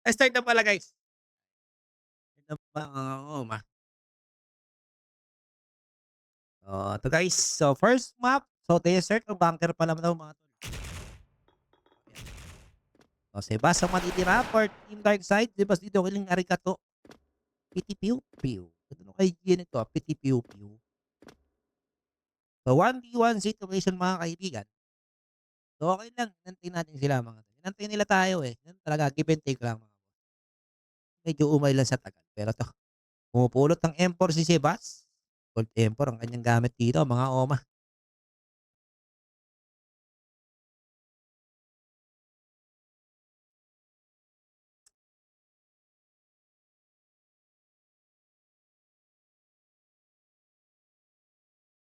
Start na pala guys. Ito pa, oo ito guys. So first map, so desert o bunker pa naman daw mga tol. O Sebas ang matitira for Team Darkside. Sebas dito kiling arigato. Piti piu piu. Ano kay Gin ito? Piti piu piu. So 1v1 situation mga kaibigan. So okay lang, hinantayin natin sila mga tol. Hinantayin nila tayo eh. Yan talaga, give and take lang. Medyo umay lang sa tagal. Pero to, pumupulot ng M4 si Sebas. Gold M4 ang kanyang gamit dito mga oma.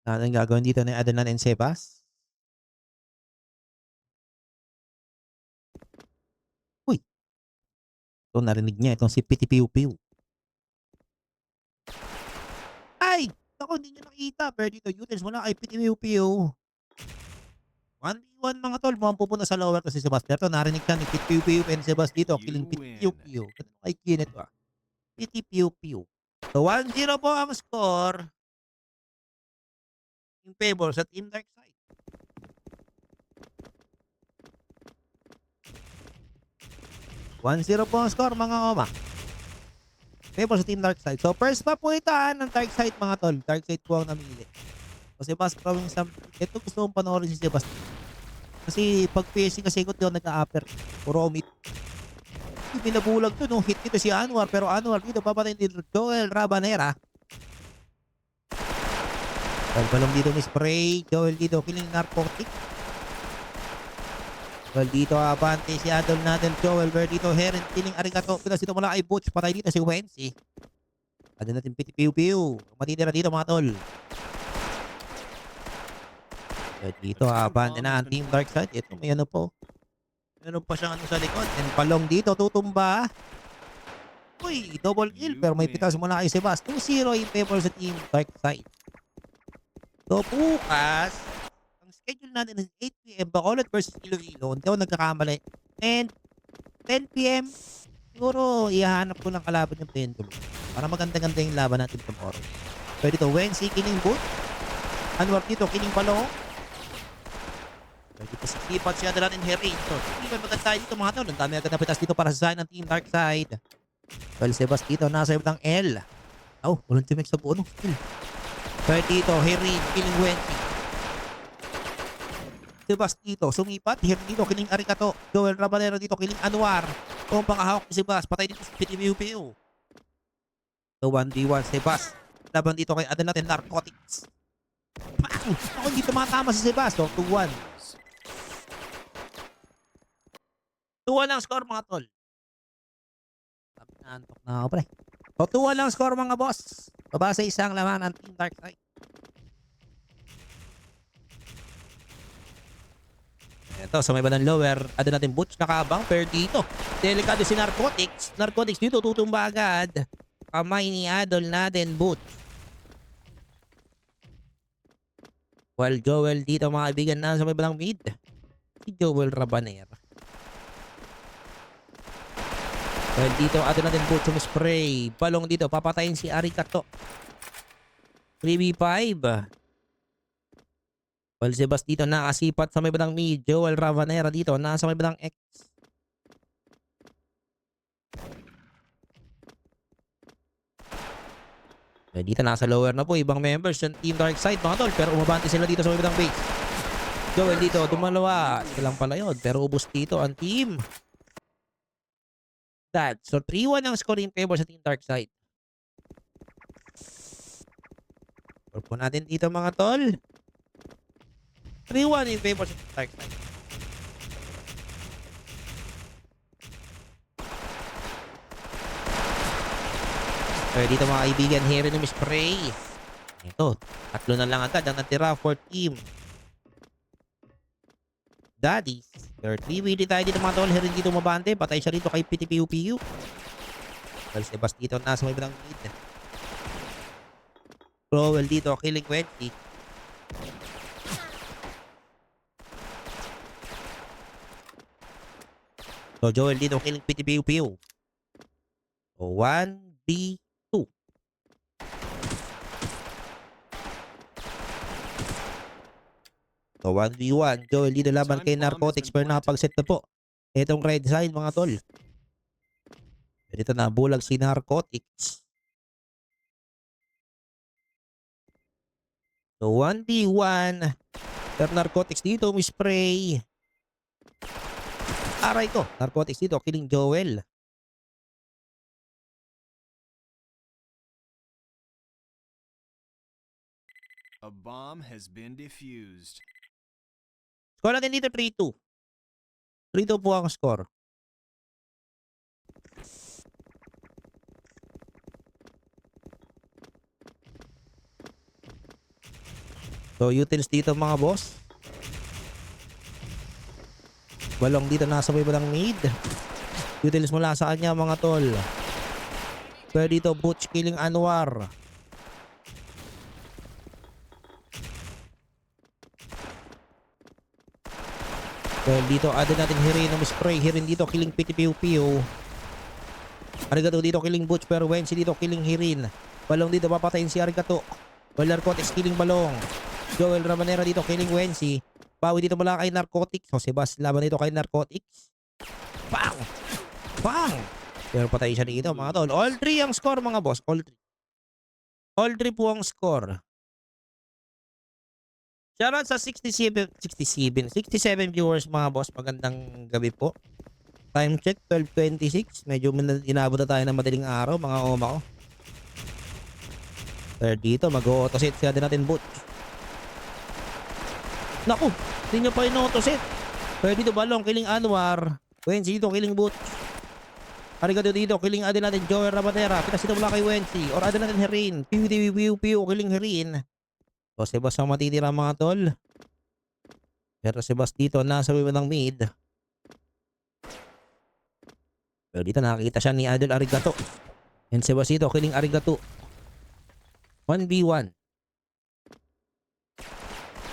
Ano yung gagawin dito ni Adelan and Sebas? Uy, ito narinig niya itong si Piti Piu Piu. Ay! Naku, hindi niya nakita. Pero dito, Utens muna kay Piti Piu Piu. 1v1 mga tol. Mukhang pupunta sa lower to si Sebas. Pero narinig ka ni Piti Piu Piu and Sebas dito. Kiling You Piti Piu win. Piu. Ganun kay Kinet ah. Piti Piu Piu. So 1-0 po ang score in favor sa Team Darkside. 1-0 po ang score mga oma. Favor sa Team Darkside. So first map po ito ng Darkside mga tol. Darkside po ang namili. So Sebas Province, ito gusto kong panoorin si Sebas. Kasi pag PSG kasi ko doon nag-a-upper. Puro omit. Binabulag to no. Hit dito si Anwar. Pero Anwar dito papatayin dito Joel Rabanera. Balbalong dito ni Spray. Joel dito killing narcotic. Joel dito abante si Adol natin. Joel Ver dito Heron killing arigato. Pinas dito mula kay Butch. Patay dito si Wensi. Ano natin Piti Piu Piu. Matitira dito mga tol. Dito abante na ang Team Darkside. Ito may ano po. Meron pa siyang ano sa likod. And palong dito tutumba. Uy, double kill. You Pero may win. pitas mula kay Sebas. 2-0 in favor sa Team Darkside. So bukas, ang schedule natin is 8 p.m. Bacolod versus Iloilo. Hindi ako nagkakamali. And 10 p.m. siguro ihahanap ko ng kalaban yung pendulum. Para maganda-ganda yung laban natin tomorrow. Pero dito, Wensi, Kining Boot. Anwar dito, Kining Palong. Pero dito si Sipat siya na natin Herin. So, hindi ba maganda dito mga tol? Ang dami agad na pitas dito para sa side ng Team Darkside. Well, Sebas dito, nasa ibang L. Oh, walang teammate sa buo no. Skill. Pero dito, Herin, Kiling Wensi. Sebas dito, sumipat. Herin dito, Kiling Arigato. Joel Rabanero dito, Kiling Anwar. Kung pakahawak ni Sebas, patay dito si PTVUPU. So 1v1 Sebas. Laban dito kay Adan natin, Narcotics. Bang! Ako hindi tumatama si Sebas. So 2-1. 2-1 ang score mga tol. Sabi na, antok na ako pre. So 2-1 ang score mga boss. Baba sa isang laman ng Team Darkside. Ito, sa may bandang lower, ada natin Butch nakabang. Pero dito, delikado si Narcotics. Narcotics dito, tutumba agad. Kamay ni Adol natin, Butch. While Joel dito mga kaibigan na sa may bandang mid. Si Joel Rabanera. While dito, ada natin Butch yung spray. Balong dito, papatayin si Arigato. 3v5. Well, Sebas dito nakasipat sa may bandang mid. Joel Rabanera dito, nasa may bandang X. Dito nasa lower na po ibang members ng Team Darkside mga tol. Pero umabante sila dito sa may bandang base. Joel dito, dumalawa. Silang pala yun. Pero ubos dito ang team. That. So 3-1 ang score in favor sa Team Darkside. Score po natin dito mga tol. 3-1 in favor sa Team Darkside. Pero dito mga kaibigan, here in spray. Ito, tatlo na lang agad ang natira for Team Daddies. Pero 3v tayo dito mga tol. Here dito mabante. Patay siya dito kay PTPUPU. Well, Sebas dito nasa may bandang mid. Crowell dito, killing 20. So, Joel dito, killing piu-piu. So, 1v2. So, 1v1. Joel dito laban kay Narcotics pero nakapag-set na po. Itong red side mga tol. Dito na bulag si Narcotics. So 1v1. Pero Narcotics dito may spray. Aray ko. Narcotics dito killing Joel. A bomb has been defused. Score natin dito 3-2. 3-2 po ang score. So, utils dito mga boss. Balong dito nasa may balang mid. Utils mula sa kanya mga tol. Pero dito Butch killing Anwar. Well, dito ada natin Hirin ng spray. Hirin dito killing piu-piu. Arigato dito killing Butch pero Wensi dito killing Hirin. Balong dito papatayin si Arigato. Well, Narcotics killing Balong. Joel Rabanera dito killing Wensi. Bawi dito mula kay Narcotics. So, Sebas laban dito kay Narcotics. Bang! Bang! Pero patay siya dito mga tol. All 3 ang score mga boss. All 3. All 3 po ang score. Shoutout sa 67 viewers mga boss. Magandang gabi po. Time check 12:26. Medyo inabot na tayo ng madaling araw mga oma ko. Pero dito mag-auto-set siya din natin Butch. Naku, hindi nyo pa in-auto-set. Pero dito Balong killing Anwar. Wensi dito killing Butch. Arigato dito killing adin natin Joel Rabanera. Pinas dito mula kay Wensi. Or adin natin Herin. Piu killing Herin. So Sebas ang matitira mga tol. Pero Sebas dito nasa wiwan ng mid. Pero dito nakakita siya ni Adel Arigato. And Sebas dito killing Arigato. 1v1.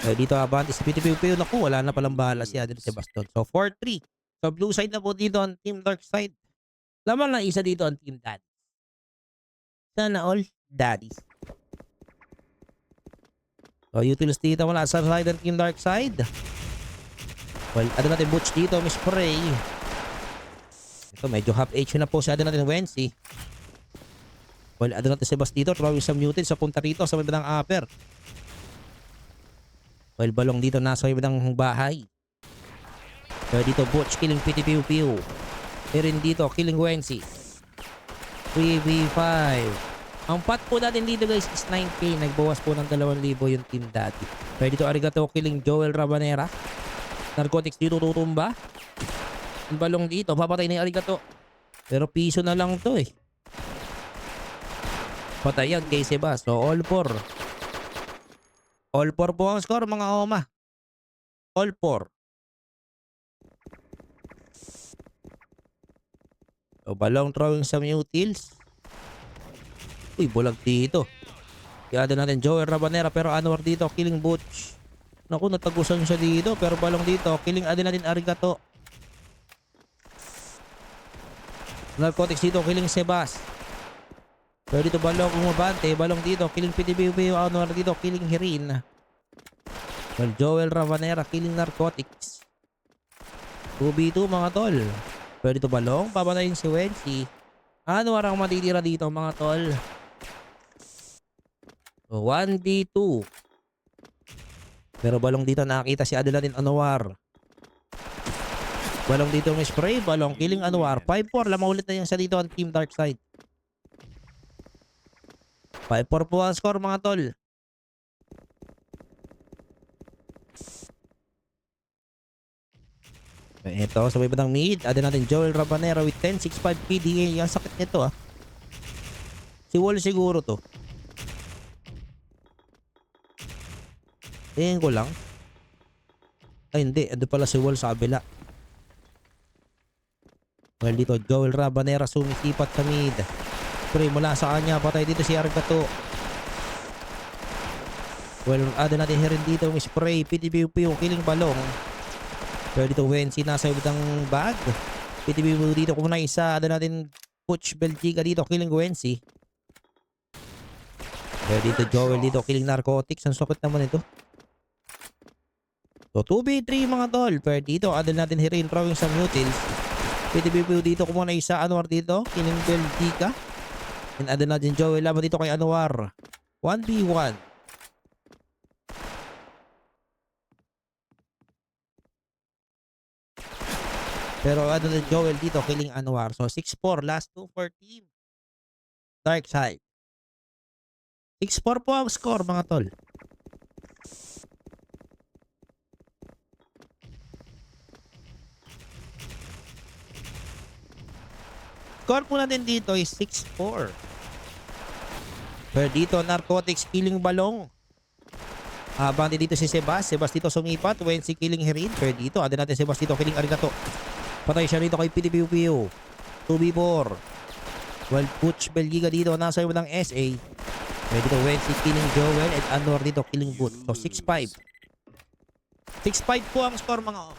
Pero dito abantis piu-piu. Naku, wala na palang bahala si Adel Sebaston. So 4-3. So blue side na po dito ang team dark side. Lamang na isa dito ang team daddies. Sana all daddies. So utils dito wala sa side ng team dark side. Well, ano natin Butch dito, may spray. Ito medyo half HP na po si natin Wensi. Well, ano natin Sebas dito, trawing sa muted sa punta rito sa may bandang upper. Well, Balong dito nasa may bandang bahay. Pero dito Butch killing piu-piu. Meron dito killing Wensi. 3v5. Ang pot po natin dito guys is 9k. Nagbawas po ng 2,000 yung team daddy. Pero dito Arigato killing Joel Rabanera. Narcotics dito tutumba. Ang Balong dito papatay na yung Arigato. Pero piso na lang to eh. Patay yan kay Sebas. So all 4. All 4 po ang score mga oma. All 4. So, Balong throwing sa utils. Uy, bulag dito. Kaya natin Joel Rabanera pero Anwar dito killing Butch. Naku, natagusan siya dito pero Balong dito killing adin natin Arigato. Narcotics dito killing Sebas. Pero dito Balong umabante. Balong dito killing piu-piu. Anwar dito killing Hirin. Well, Joel Rabanera killing Narcotics. 2v2 mga tol. Pero dito Balong papatayin si Wensi. Anwar ang matitira dito mga tol. So 1v2. Pero Balong dito nakakita si Adelatin Anwar. Balong dito may spray. Balong killing Anwar. 5-4. Lamang ulit na yung sa dito ang team dark side. 5-4 po ang score mga tol. Ito sa may bandang mid. Ada natin Joel Rabanera with 10.65 PDA. Ang sakit nito ah. Si Wall siguro to. Tingin ko lang. Ay hindi. Ando pala si Wall sa kabila. Well dito Joel Rabanera sumisipat sa mid. Spray mula sa kanya. Patay dito si Arigato. Well ada natin Herin dito. May spray. Piu-piu. Killing Balong. Pero dito Wensi nasa ibang bag. PTB dito kung muna isa. Ada natin Butch Belgica dito. Killing Gwency. Kaya dito Joel dito. Killing Narcotics. Ang sakit naman ito. So 2v3 mga tol. Pero dito ada natin Herin throwing some utils. PTB dito kung muna isa. Anwar dito. Killing Belgica. And ada natin Joel laban dito kay Anwar. 1v1. Pero ano na Joel dito, killing Anwar. So 6-4, last 2 for team Dark Side. 6-4 po ang score mga tol. Score po natin dito is 6-4. Pero dito, Narcotics killing Balong. Habang dito si Sebas dito sumipat. Wensi killing Herin. Pero dito, ada natin Sebas dito killing Arigato. Patay siya rito kay PTPUPU. 2v4. Well, Butch Belgica dito nasa iyo ng SA. May dito Wensi killing Joel at Anwar dito killing Butch. So 6-5. 6-5 po ang score mga o.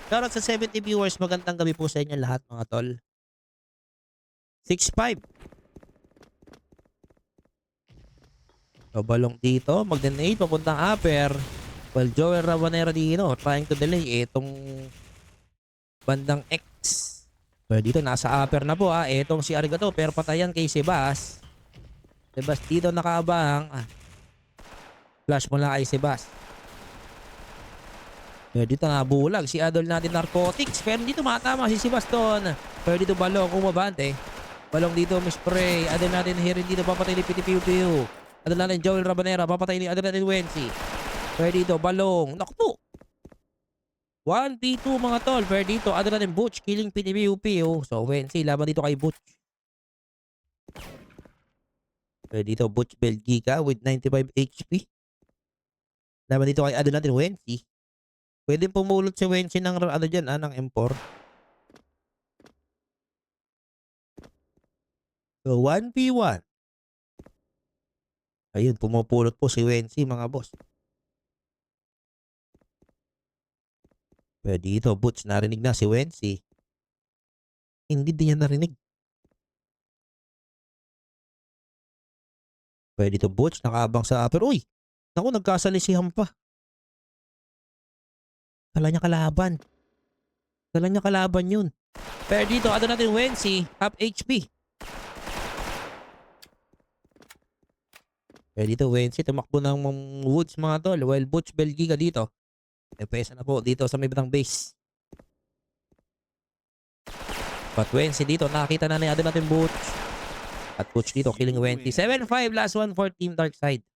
Shoutout sa 70 viewers. Magandang gabi po sa inyo lahat mga tol. 6-5. So Balong dito. Mag-donate papuntang upper. Well, Joel Rabanera dito trying to delay itong bandang X. Pero dito nasa upper na po etong si Arigato pero patayan kay Sebas. Sebas dito nakaabang. Flash mula kay Sebas. Pero dito nabulag si Adol natin Narcotics. Pero dito matama si Sebas doon. Pero dito Balong umabante. Balong dito mispray. Adol natin Herin dito papatay ni PTPUPU. Adol natin Joel Rabanera papatay ni Adol natin Wensi. Pero dito Balong. Naku po. 1v2 mga tol. Pero dito, ada natin Butch killing PTPUPU. So, Wensi, laban dito kay Butch. Pero dito, Butch Belgica with 95 HP. Laban dito kay ada natin Wensi. Pwede pumulot si Wensi ng ano dyan, ng M4. So, 1v1. Ayun, pumupulot po si Wensi mga boss. Pero dito, Butch, narinig na si Wensi. Hindi din niya narinig. Pero dito, Butch, nakaabang sa upper. Uy! Naku, nagkasalisihan pa. Kala niya kalaban. Kala niya kalaban yun. Pero dito, ano natin, Wensi, half HP. Pero dito, Wensi, tumakbo ng Woods mga tol. While Butch Belgica dito. Pesa na po dito sa may batang base. But Wensi dito, nakita na ano natin Butch. At Butch dito, killing Wensi. 7-5, last one for Team Dark Side.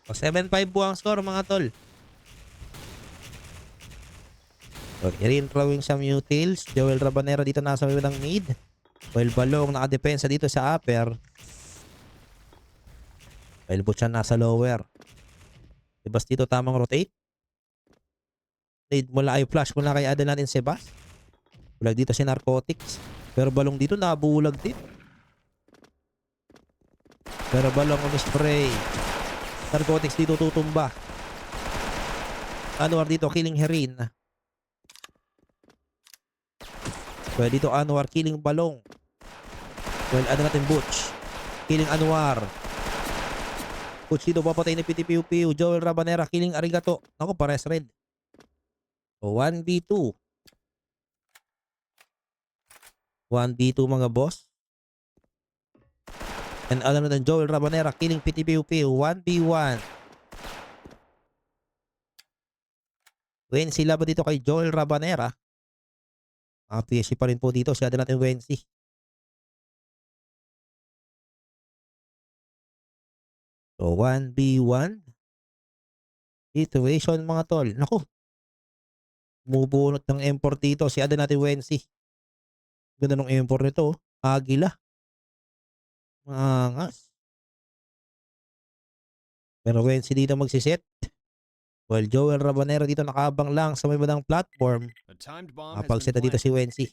So 7-5 po ang score mga tol. So, Herin throwing some utils. Joel Rabanera dito nasa may ng mid. While Balong nakadepensa dito sa upper. While Butch nasa lower. Sebas dito tamang rotate. Lead mula ay flash mula kay ada natin Sebas. Bulag dito si Narcotics. Pero Balong dito nabulag din. Pero Balong umispray. Narcotics dito tutumba. Anwar dito killing Herin. Well, dito Anwar killing Balong. Well, ano natin Butch killing Anwar. Butch dito papatay ni PTPUPU. Joel Rabanera killing Arigato. Ako pares red. So 1v2. 1v2 mga boss. And ano natin Joel Rabanera killing PTPUPU. 1v1. Wensi laban dito kay Joel Rabanera. PSG pa rin po dito. Siya natin Wensi. So 1v1 situation mga tol. Naku. Bubunot ng M4 dito. Si ada natin Wensi. Ganda ng M4 nito. Agila. Mangas. Pero Wensi dito magsiset. While Joel Rabanera dito nakaabang lang sa may badang platform. A timed bomb has been Pagseta dito planted. si Wensi.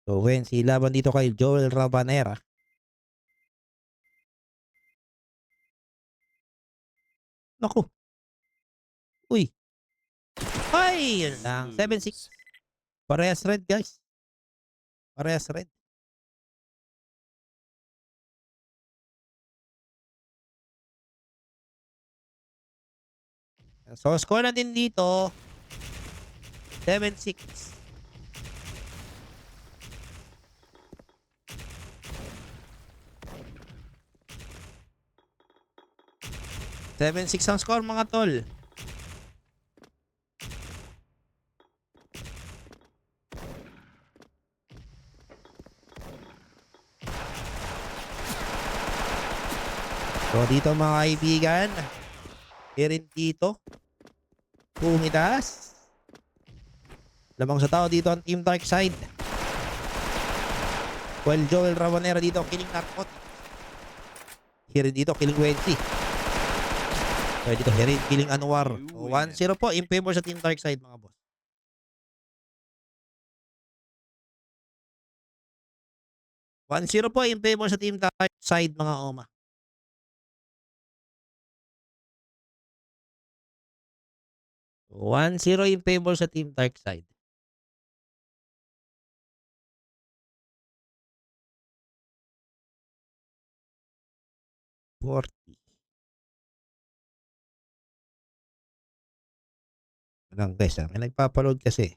So, Wensi, laban dito kay Joel Rabanera. Naku. Uy. Ay, yun lang. 7-6. Lose. Parehas red, guys. Parehas red. So, score natin dito, 7-6. Seven six ang score mga tol. So dito mga kaibigan, meron dito, tumitas. Lamang sa tao dito ang Team Dark Side. Well, Joel Rabanera dito, killing Narcot. Hirin dito, killing Wensi. Pwede dito, hirin, killing Anwar. So, 1-0 po in favor sa Team Dark Side mga boss. 1-0 po in favor sa Team Dark Side mga Oma. 1-0 in favor sa Team Dark Side. $40. Lang guys, may nagpapaload kasi.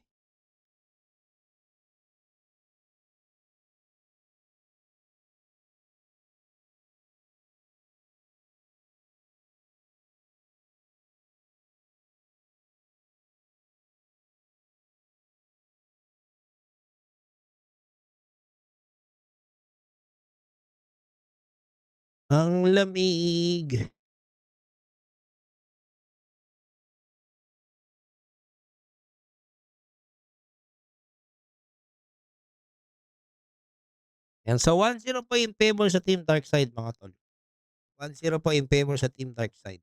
Ang lamig. Yan, so 1-0 po in favor sa Team Dark Side mga tol. 1-0 po in favor sa Team Dark Side.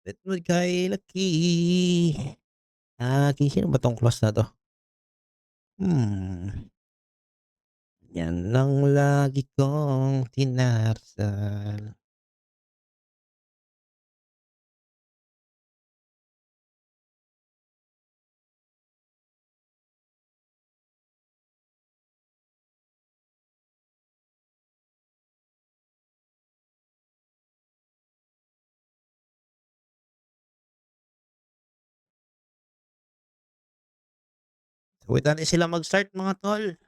Let mo kay Lucky. Sino ba tong class na to? Yan lang lagi kong tinarasal. So, wait natin sila mag-start mga tol.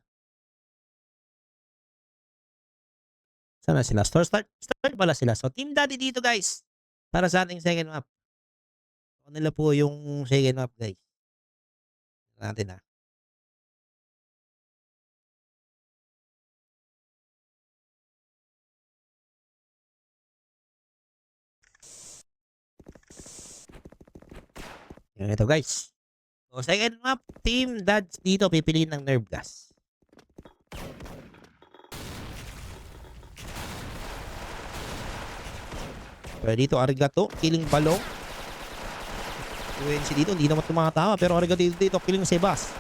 Sana sila? Start pala sila. So, Team Daddy dito guys. Para sa ating second map. So, nila po yung second map guys. Natin ha. Yan ito guys. So, second map, Team Dads dito pipiliin ng Nerve Gas. Pero dito, Arigato, killing Balong. UNC dito, hindi naman tumatama. Pero Arigato dito, killing Sebas.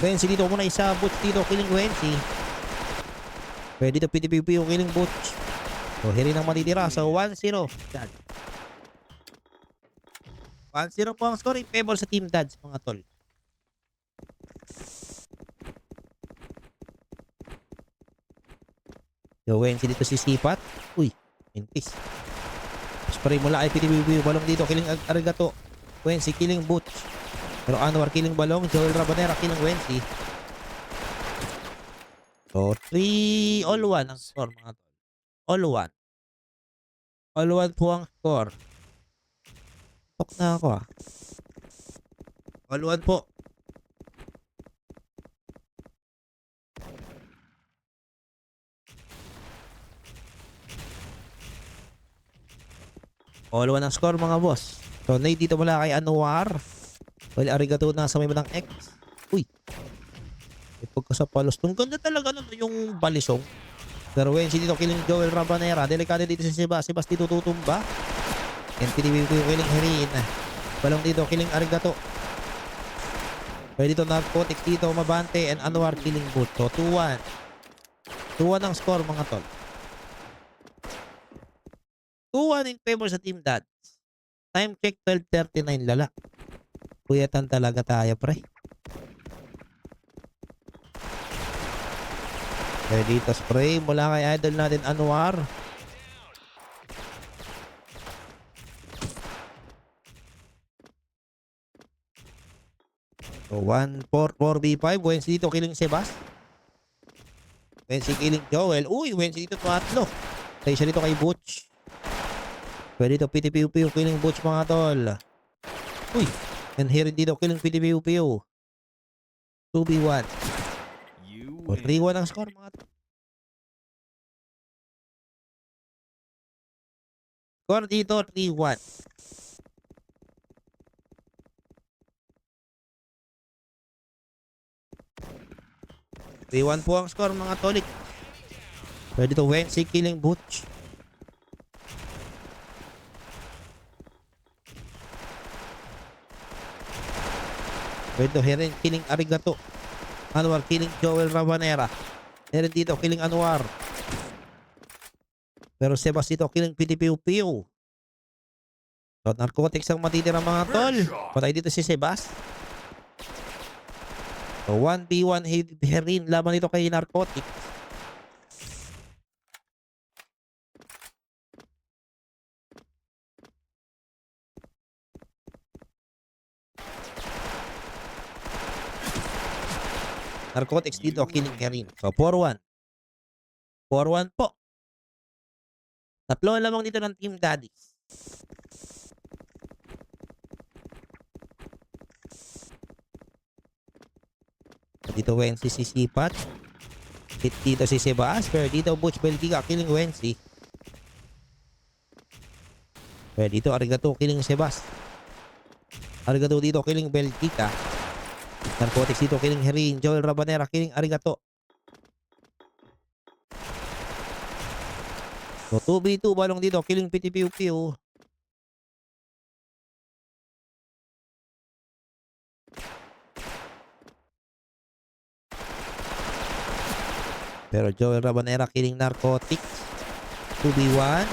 UNC dito, muna isa, Butch dito, killing UNC. Pero dito, PTPP yung killing Butch. So, hiri nang matitira. So, 1-0. Dad. 1-0 po ang score in favor sa Team Dads, mga tol. So, UNC dito si Sipat. Uy, mintis. Spray mula ay PTPP. Balong dito, killing Arigato. Wensi, killing Butch. Pero Anwar, killing Balong. Joel Rabanera, killing Wensi. So, 3 all 1 ang score mga tol. All 1. All 1 po ang score. Tok na ako ah. All 1 po. All 1 ang score mga boss. So, Nate dito mula kay Anwar. Well, Arigato na sa may manang X. Uy. May pagkasapalos. Ang ganda talaga nun yung balisong. Pero Wensi dito killing Joel Rabanera. Delikado dito si Sebas. Sebas dito tutumba. And pinipili ko yung killing Herin. Balong dito killing Arigato. Pwede dito Narcotics dito Mabante and Anwar killing Boot. So 2-1. 2-1 ang score mga tol. 2-1 in favor sa Team Dads. Time check 12:39 lala. Kuyatan talaga tayo pre. Kaya dito spray mula kay idol natin Anwar. So 1-4-4v5. Wensi dito killing Sebas. Wensi killing Joel. Uy, Wensi dito tumatlo. Tayo siya dito kay Butch. Pwede dito piti-piu-piu killing Butch mga tol. Uy, and here dito killing piti-piu-piu. 2v1. You O, win. 3-1 ang score mga tol. Score dito 3-1. Po ang score mga tolik. Pwede to Wensi killing Butch. Pwede to Herin killing Arigato. Anwar killing Joel Rabanera. Herin dito killing Anwar. Pero Sebas dito killing Piu-Piu. So Narcotics ang matitira mga tol. Patay dito si Sebas. So 1v1 Herin laban dito kay Narcotics. Narcotics dito killing Herin. So 4-1. 4-1 po. Tatlo lamang dito ng Team Daddies. Dito Wensi si Sipat. Hit dito si Sebas. Pero dito Butch Belgica killing Wensi. Pero dito Arigato killing Sebas. Arigato dito killing Belgica. Narcotics dito killing Herin. Joel Rabanera killing Arigato. So 2v2 balong dito killing Piti-Piu-Piu. Pero Joel Rabanera killing Narcotics. 2v1.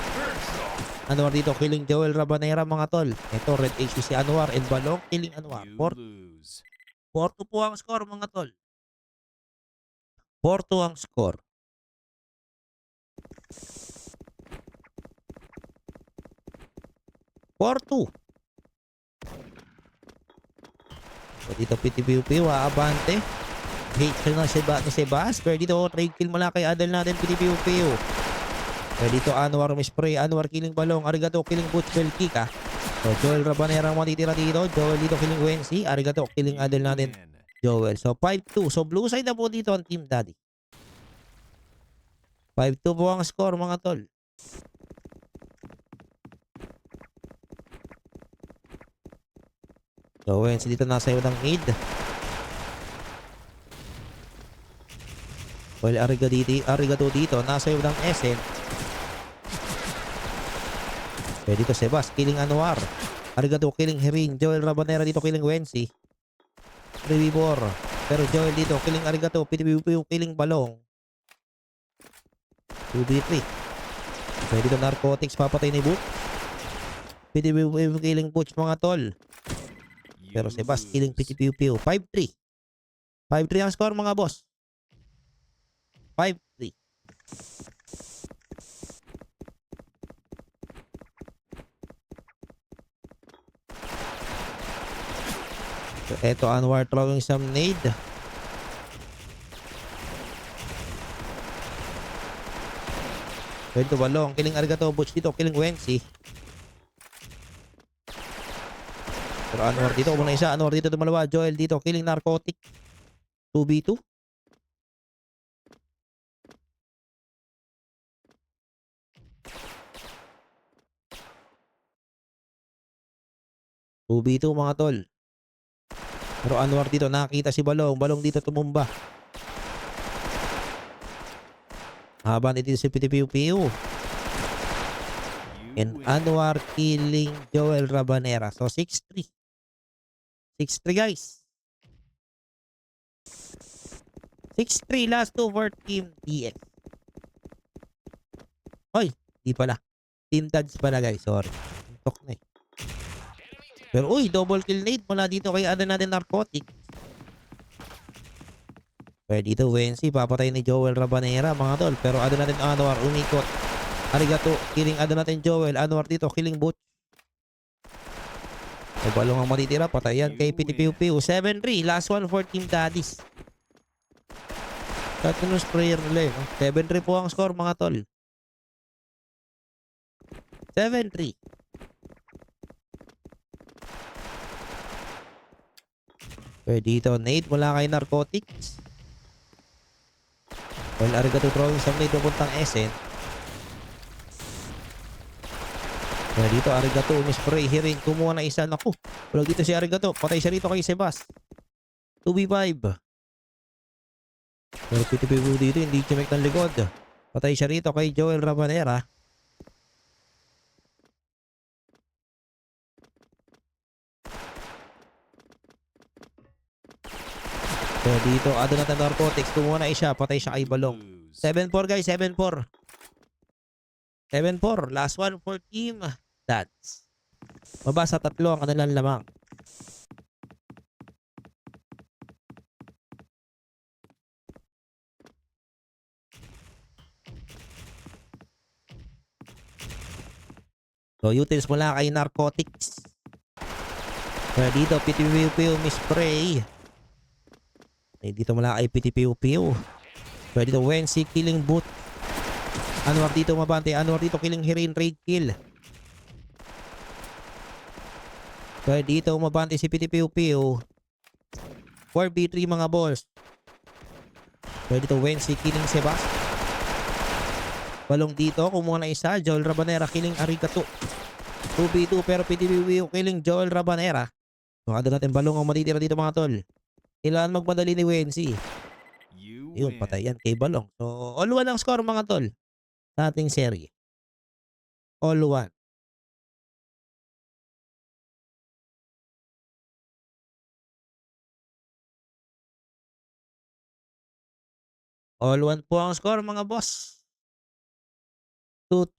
Anwar dito killing Joel Rabanera mga tol. Ito Red HQ si Anwar and Balong killing Anwar. You 4-2 lose. po ang score mga tol. 4-2 ang score. So dito Piti-Piu-Piu Abante. Hate kill na ni Sebas. Pero dito trade kill mula kay idol natin Piti-Piu-Piu. Pero dito Anwar mispray. Anwar killing Balong. Arigato killing Butch Belgica. So Joel Rabanera ang matitira dito. Joel dito killing Wensi. Arigato killing idol You natin win. Joel. So 5-2. So blue side na po dito ang Team Daddy. 5-2 po ang score mga tol. So Wensi dito nasa iyo ng mid. Well, Arigato dito nasa iyo ng SN. Pwede dito Sebas killing Anwar. Arigato killing Herin. Joel Rabanera dito killing Wensi. 3v4. Pero Joel dito killing Arigato. Piti-Piu-Piu killing Balong. 2v3. Pwede dito Narcotics papatay ni Butch. Piti-Piu-Piu killing Butch mga tol. Pero You Sebas killing lose. Piti-Piu-Piu. 5-3. 5-3 ang score mga boss. 5-3. So, eto Anwar throwing some nade. Pwede Balong. Killing Arigato. Butch dito. Killing Wensi. Pero Anwar dito. Umuna isa. Anwar dito dumalawa. Joel dito. Killing Narcotic. 2v2. Two mga tol. Pero Anwar dito nakita si Balong. Balong dito tumumba. Habang dito si Piu. You And win. Anwar killing Joel Rabanera. So 6-3. 6-3 guys. 6-3 last two for Team DS. Hoy, di pala. Team Dads pala guys. Sorry. Tok na eh. Pero uy, double kill nade mula dito kay ano natin narcotic. Pero dito Wensi, papatay ni Joel Rabanera mga tol. Pero ano natin Anwar, umikot. Arigato, killing ano natin Joel. Anwar dito, killing Butch. May balong ang matitira, patay yan kay Piu. 7-3, last one for Team Daddies. Tatlong sprayer nila eh. 7-3 po ang score mga tol. 7-3. Pero dito, nade mula kay Narcotics. Well, arigato throwing some nade papuntang SN. Pero dito, arigato, umispray hearing. Kumuha na isa. Naku, wala dito si arigato. Patay siya rito kay Sebas. 2v5. Pero Piu dito, hindi chimek ng likod. Patay siya rito kay Joel Rabanera. So dito, ano natin narcotics. Kumuha na isa. Patay siya kay Balong. Lose. 7-4 guys, 7-4. 7-4. Last one for Team Dads. Mabasa tatlo ang kanilang lamang. So utils mula kay narcotics. Pero dito, Piu mispray. Dito mula kay Piu. Pero dito, Wensi killing boot. Anwar dito mabante. Anwar dito killing Hirin raid kill. Pero dito mabante si Piu. 4v3 mga boss. Pero dito, Wensi killing Sebas. Balong dito, kumuha na isa. Joel Rabanera killing Arigato. 2v2 pero Piu killing Joel Rabanera. So ano natin balong ang matitira dito mga tol. Kailangan magmadali ni Wensi. You Yun, win. patay yan kay Balong. So all one ang score mga tol sa ating serye. All one. All one po ang score mga boss. Toot.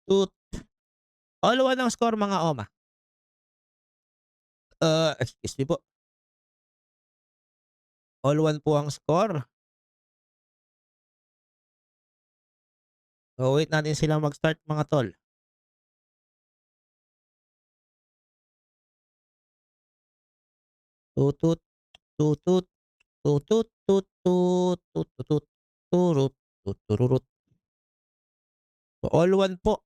Toot. All one ang score mga Oma. Excuse me po. All one po ang score. So wait natin silang mag-start mga tol. Tutut. Tutut. Tutut. Tutut. Tutut. Turut. Tuturut. So all one po.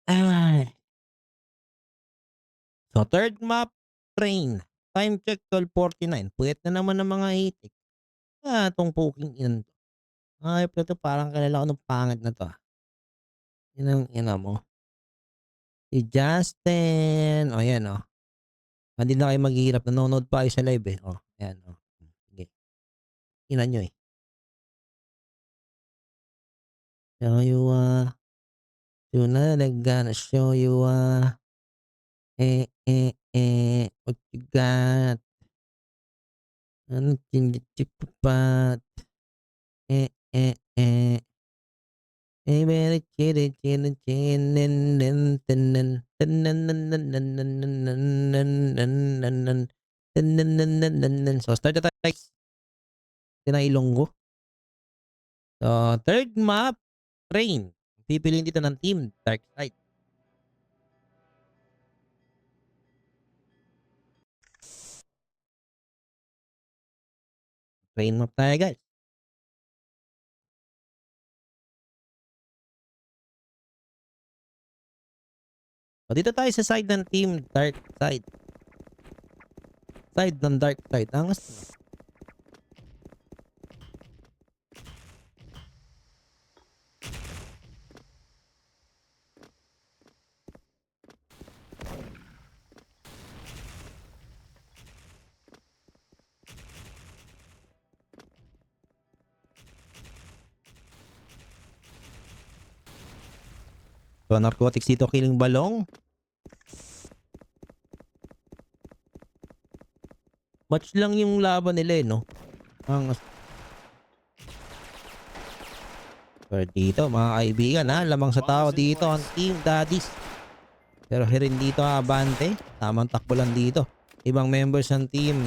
Ay. So, third map, train. Time check, 12:49. Puyat na naman ng mga itik. Tong puking inan to. Ayop na 'to, parang kilala ko nung pangit na 'to, Inang ina mo. Si Justin. O, yan, oh. Hindi na kayo maghihirap, nanonood pa kayo sa live, eh. Oh, ayan, oh. Sige, tingnan niyo, eh. Show you, tonight I gonna show you, what you got. Anything that you got. Eh, eh, eh. Eh, very chitty, chitty, chinin, tinin, tinananananananananananan, tinanananananan. So, start na tayo, guys. Ilonggo. So, third map, train. Pipiliin dito ng team, dark side. Train map tayo, guys. So, dito tayo sa side ng team, dark side. Side ng dark side. Angas na. So, narcotics dito, killing balong. Match lang yung laban nila, no? Angas. Pero dito, mga kaibigan, lamang sa tao dito ang Team Daddies. Pero hirin dito, abante. Tamang takbo lang dito. Ibang members ng Team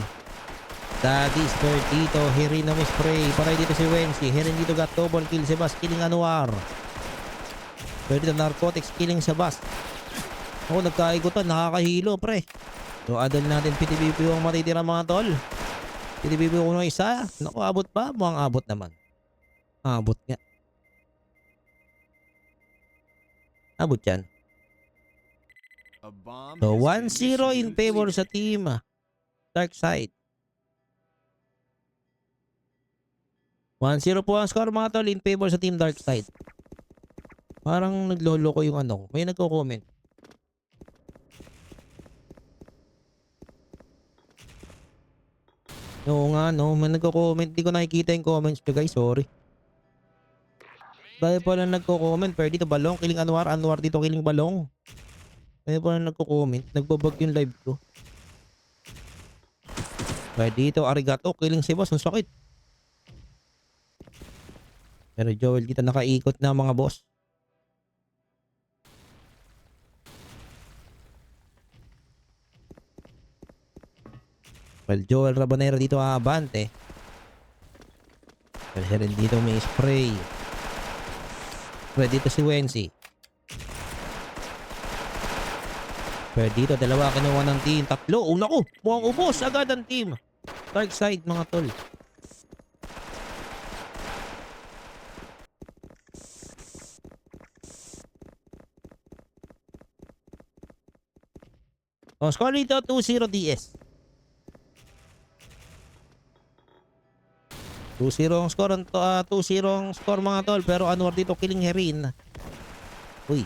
Daddies. Pero dito, hirin na may spray. Paray dito si Wensi. Hirin dito got double kill si Bas. Killing Anwar. Pero dito, narcotics killing si Bas. Ako, nagkaigutan. Nakakahilo, pre. So, adal natin PTBP ang matitira, mga tol. PTBP ko ng isa. Naku, abot ba? Mukhang abot naman. Abot nga. Abot yan. A bomb So, has 1-0 been in favor defused. sa team dark side. 1-0 po ang score, mga tol, in favor sa team dark side. Parang naglolo ko yung ano. May nagko-comment. Oo nga, no. May nagko-comment. Di ko nakikita yung comments nyo, guys. Sorry. Dahil pala nagko-comment. Pero dito balong. Killing Anwar. Anwar dito killing balong. Dahil pala nagko-comment. Nagbabag yung live ko. Pero dito arigato. Killing si boss. Ang sakit. Pero Joel dito nakaikot na, mga boss. Well, Joel Rabanera dito abante. Well, rin dito may spray. Well, dito si Wensi. Pero dito dalawa kinuha ng team. Tatlo. Una ko. Mukhang ubos agad ang team. Dark side, mga tol. Oh, score dito 2-0 DS. 2-0 ang score, 2-0 ang score, mga tol. Pero Anwar dito killing Herin. Uy.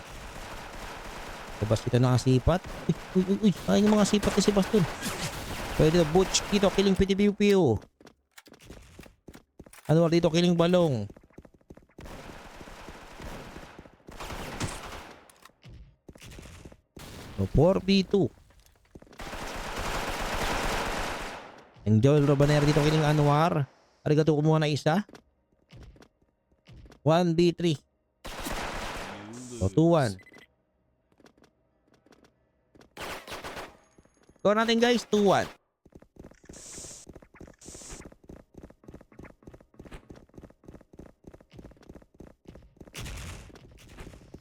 Labas dito nakasipat. Uy. Ayun yung mga sipat ni Sebastian. Pero dito Butch dito killing PTBPO. Anwar dito killing balong. So 4v2. And Joel Robanero dito killing Anwar. Arigato, kumuha na isa. 1v3. So 2-1. Score natin, guys, 2-1.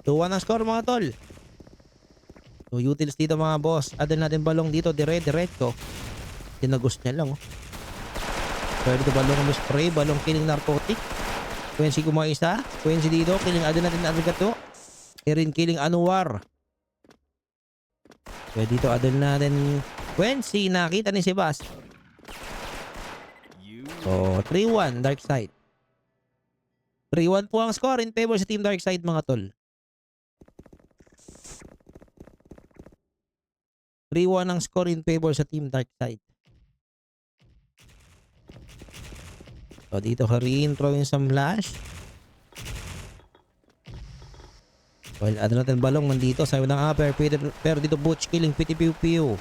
Ang score, mga tol. So utils dito, mga boss. Adal natin balong dito, diretso. Tinagos niya lang, oh. Pero dito balong may spray, balong killing narcotic. Quincy kumain isa. Quincy dito, killing adal natin arigato. Erin killing Anwar. Kaya dito adol natin Quincy. Nakita ni Sebas. You So 3-1 Dark Side. 3-1 po ang score in favor sa Team Dark Side mga tol. 3-1 ang score in favor sa Team Dark Side. So dito Harin throwing some flash. Well, ano natin balong nandito sa ng upper. Pero dito Butch killing piti piu piu.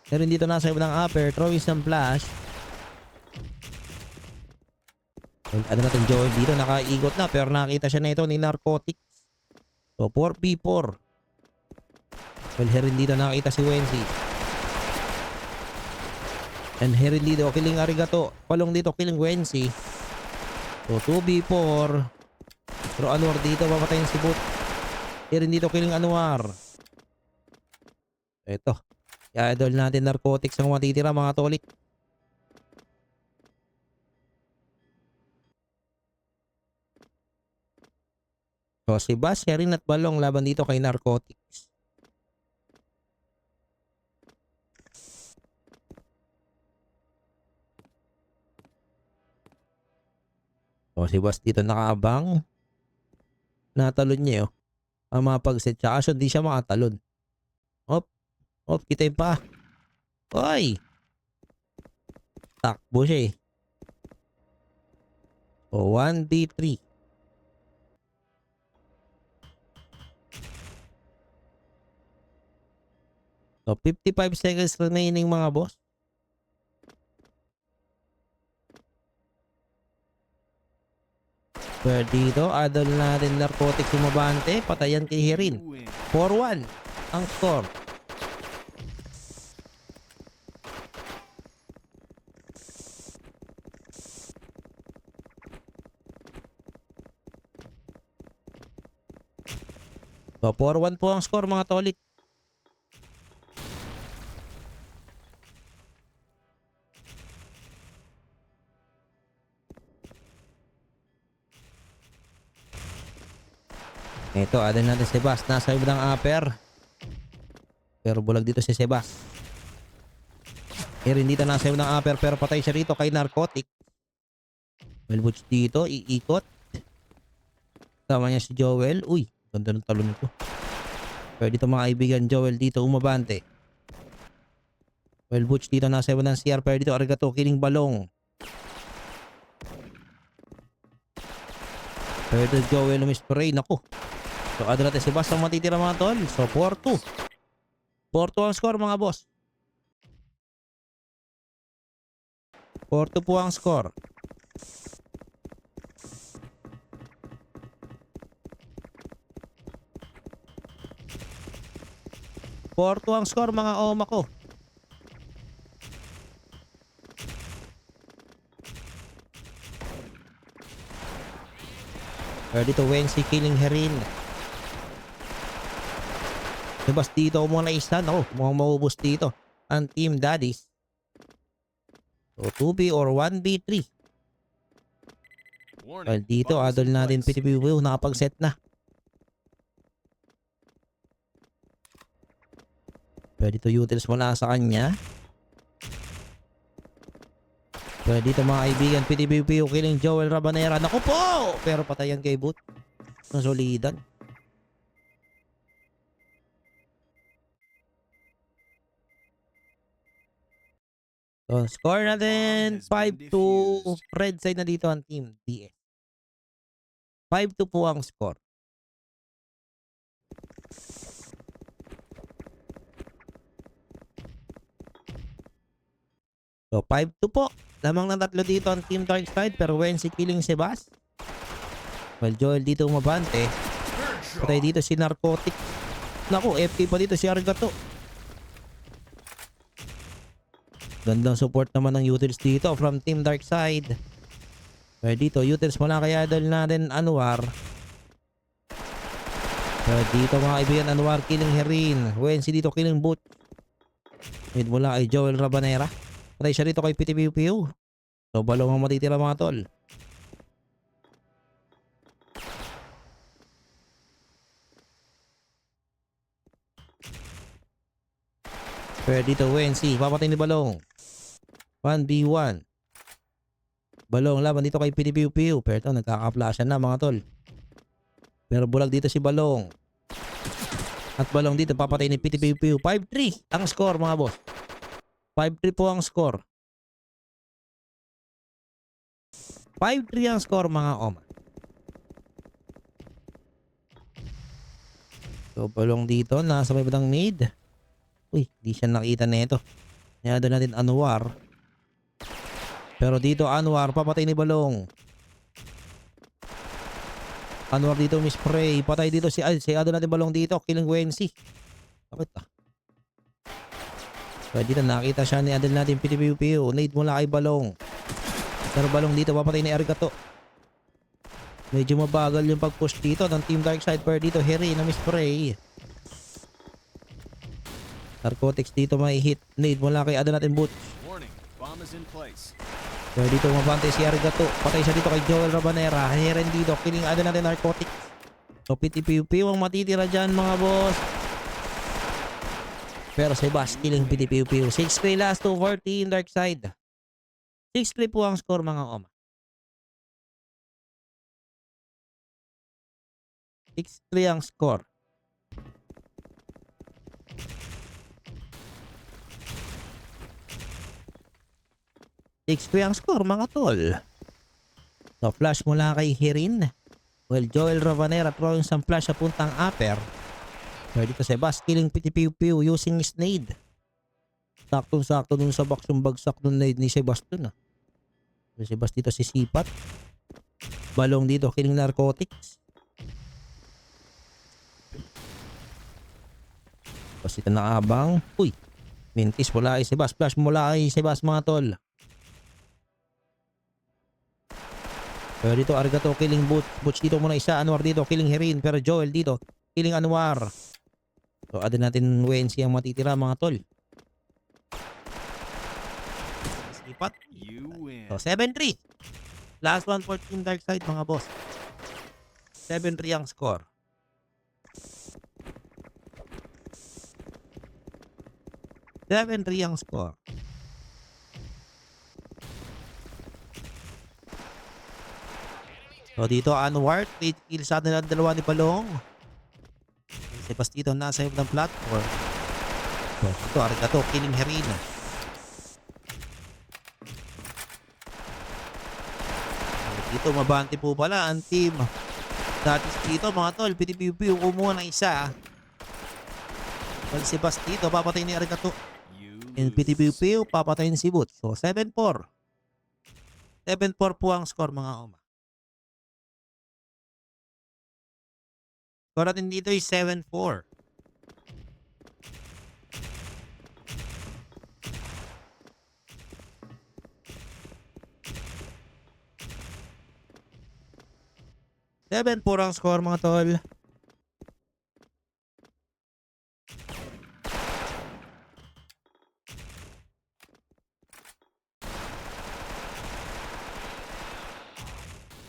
Pero dito na sa ng upper throwing some flash. Well, ano natin Joel dito nakaigot na pero nakita siya na ito ni Narcotics. So 4v4. Well, Herin dito nakita si Wensi. And Herin dito killing Arigato. Palong dito killing Wensi. So 2v4. Pero Anwar dito papatayin si Boot. Herin dito killing Anwar. Ito. I-idol natin Narcotics ang matitira mga tolik. So si Bass, Herin at Balong laban dito kay Narcotics. So si Bass dito nakaabang. Natalon niya oh. Ang mga pag-set siya. Kaso hindi siya makatalon. Op, kita yung pa. Oy! Takbo siya eh. So 1v3. So 55 seconds remaining mga boss. Pero dito, adol natin Narcotics sumabante. Patayan kay Herin. win. 4-1 ang score. So 4-1 po ang score mga tolik. Ito, adal natin si Sebas. Nasa ibang ng upper. Pero bulag dito si Sebas. Herin dito nasa ibang ng upper. Pero patay siya rito kay Narcotic. Melbutch dito. Iikot. Tama niya si Joel. Uy, ganda ng talon nito. Pero dito mga kaibigan, Joel dito umabante. Melbutch dito nasa ibang ng CR. Pero dito Arigato killing Balong. Pero dito Joel umispray. Naku. So adal natin si Sebas ang matitira mga tol. So 4-2. 4-2 ang score mga boss. 4-2 po ang score. Porto ang score mga oma ko. Pero dito Wensi killing Herin. Sebas dito muna isa. Ako, mukhang maubos dito ang Team Daddies. So 2v or 1v3. Well, Warning. dito Bombs adol in natin place. PTPW nakapag-set na. Pero dito utils mula sa kanya. Pero dito mga kaibigan, PTPW killing Joel Rabanera. Naku po! Pero patayan kay Boot. Nasolidan. So, score natin 5-2. Red side na dito ang team DS. 5-2 po ang score. So 5-2 po. Lamang ng tatlo dito ang team Dark Side. Pero when si killing Sebas. Well, Joel dito umabante. Patay dito si Narcotic. Naku, FK pa dito si Arigato. Gandang support naman ng utils dito from Team Dark Side. Pero dito, utils mula kay idol natin Anwar. Pero dito mga kaibigan, Anwar killing Herin. Wensi dito killing Boot. Mid mula kay Joel Rabanera. Patay siya dito kay PTPU. So balong ang matitira mga tol. Pero dito Wensi, papatay ni Balong. 1v1. Balong laban dito kay Pinipiu-Piu. Pero ito, nagkaka-flashan na mga tol. Pero bulag dito si Balong. At Balong dito, papatay ni Pinipiu-Piu. 5-3 ang score mga boss. 5-3 po ang score. 5-3 ang score mga Oma. So Balong dito, nasa may badang mid. Uy, di siya nakita nito. Kaya doon natin Anwar. Pero dito Anwar, papatay ni Balong. Anwar dito mispray. Patay dito si Ado natin Balong dito. Killing Wensi. Bakit ah? Pero dito nakita siya ni Adel natin Piu-Piu. Nade mula kay Balong. Pero Balong dito papatay ni Arigato. Medyo mabagal yung pag-push dito ng Team Darkside. Pero dito Heri na mispray. Narcotics dito may hit. Nade mula kay Ado natin Butch. Warning, bomb is in place. Pero dito mabantay si Arigato. Patay siya dito kay Joel Rabanera. Heren dito. Killing Ado natin Narcotics. So Piu-Piu ang matitira dyan mga boss. Pero si Bash killing Piu-Piu. 6-3 last to 14 Darkside. 6-3 po ang score mga Oma. 6-3 ang score. Ang score mga tol. So flash mula kay Hirin. Well, Joel Ravanera throwing some flash sa puntang upper. Pero dito si Bas killing Piu-Piu using his nade. Saktong-sakto dun sa box yung bagsak dun nade ni Sebastian. Si Bas dito si Sipat. Balong dito killing Narcotics. Bas dito nakabang. Uy, mintis mula kay Sebas. Flash mula kay Sebas mga tol. Pero dito Arigato killing Butch dito muna isa. Anwar dito killing Herin. Pero Joel dito killing Anwar. So ada natin Wensi ang matitira mga tol. Sipat. You win. So 7-3. Last one for Team Darkside mga boss. 7-3 ang score. Ang score. So dito Anwar, 3 kills sa atin ang dalawa ni Balong. Si Bastito nasa yung ng platform. So dito Arigato killing Herina. So, dito mabante po pala ang team. Datis dito mga tol, Piu-Piu kumuha ng isa. Well, si Bastito papatay ni Arigato. You And lose. Piu-Piu papatayin si Butch. So 7-4. 7-4 po ang score mga Oma. Score natin dito ay 7-4. Ang score mga tol.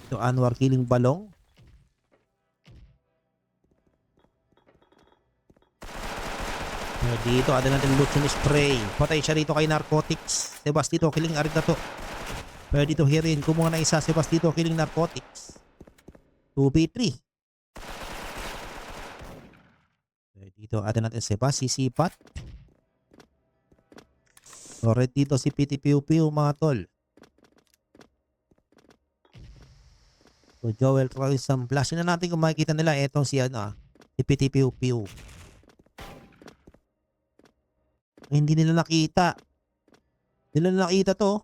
Ito Anwar killing Balong. Dito ada natin Lucian spray. Patay siya dito kay Narcotics. Sebas dito killing Arigato. Pero dito Hirin kumuha na isa. Sebas dito killing Narcotics. 2v3. Dito ada natin Sebas sisipat. So red dito si Piu-Piu mga tol. So Joel try some flash na natin kung makikita nila etong si si Piu-Piu. Hindi nila nakita. Hindi nila nakita to.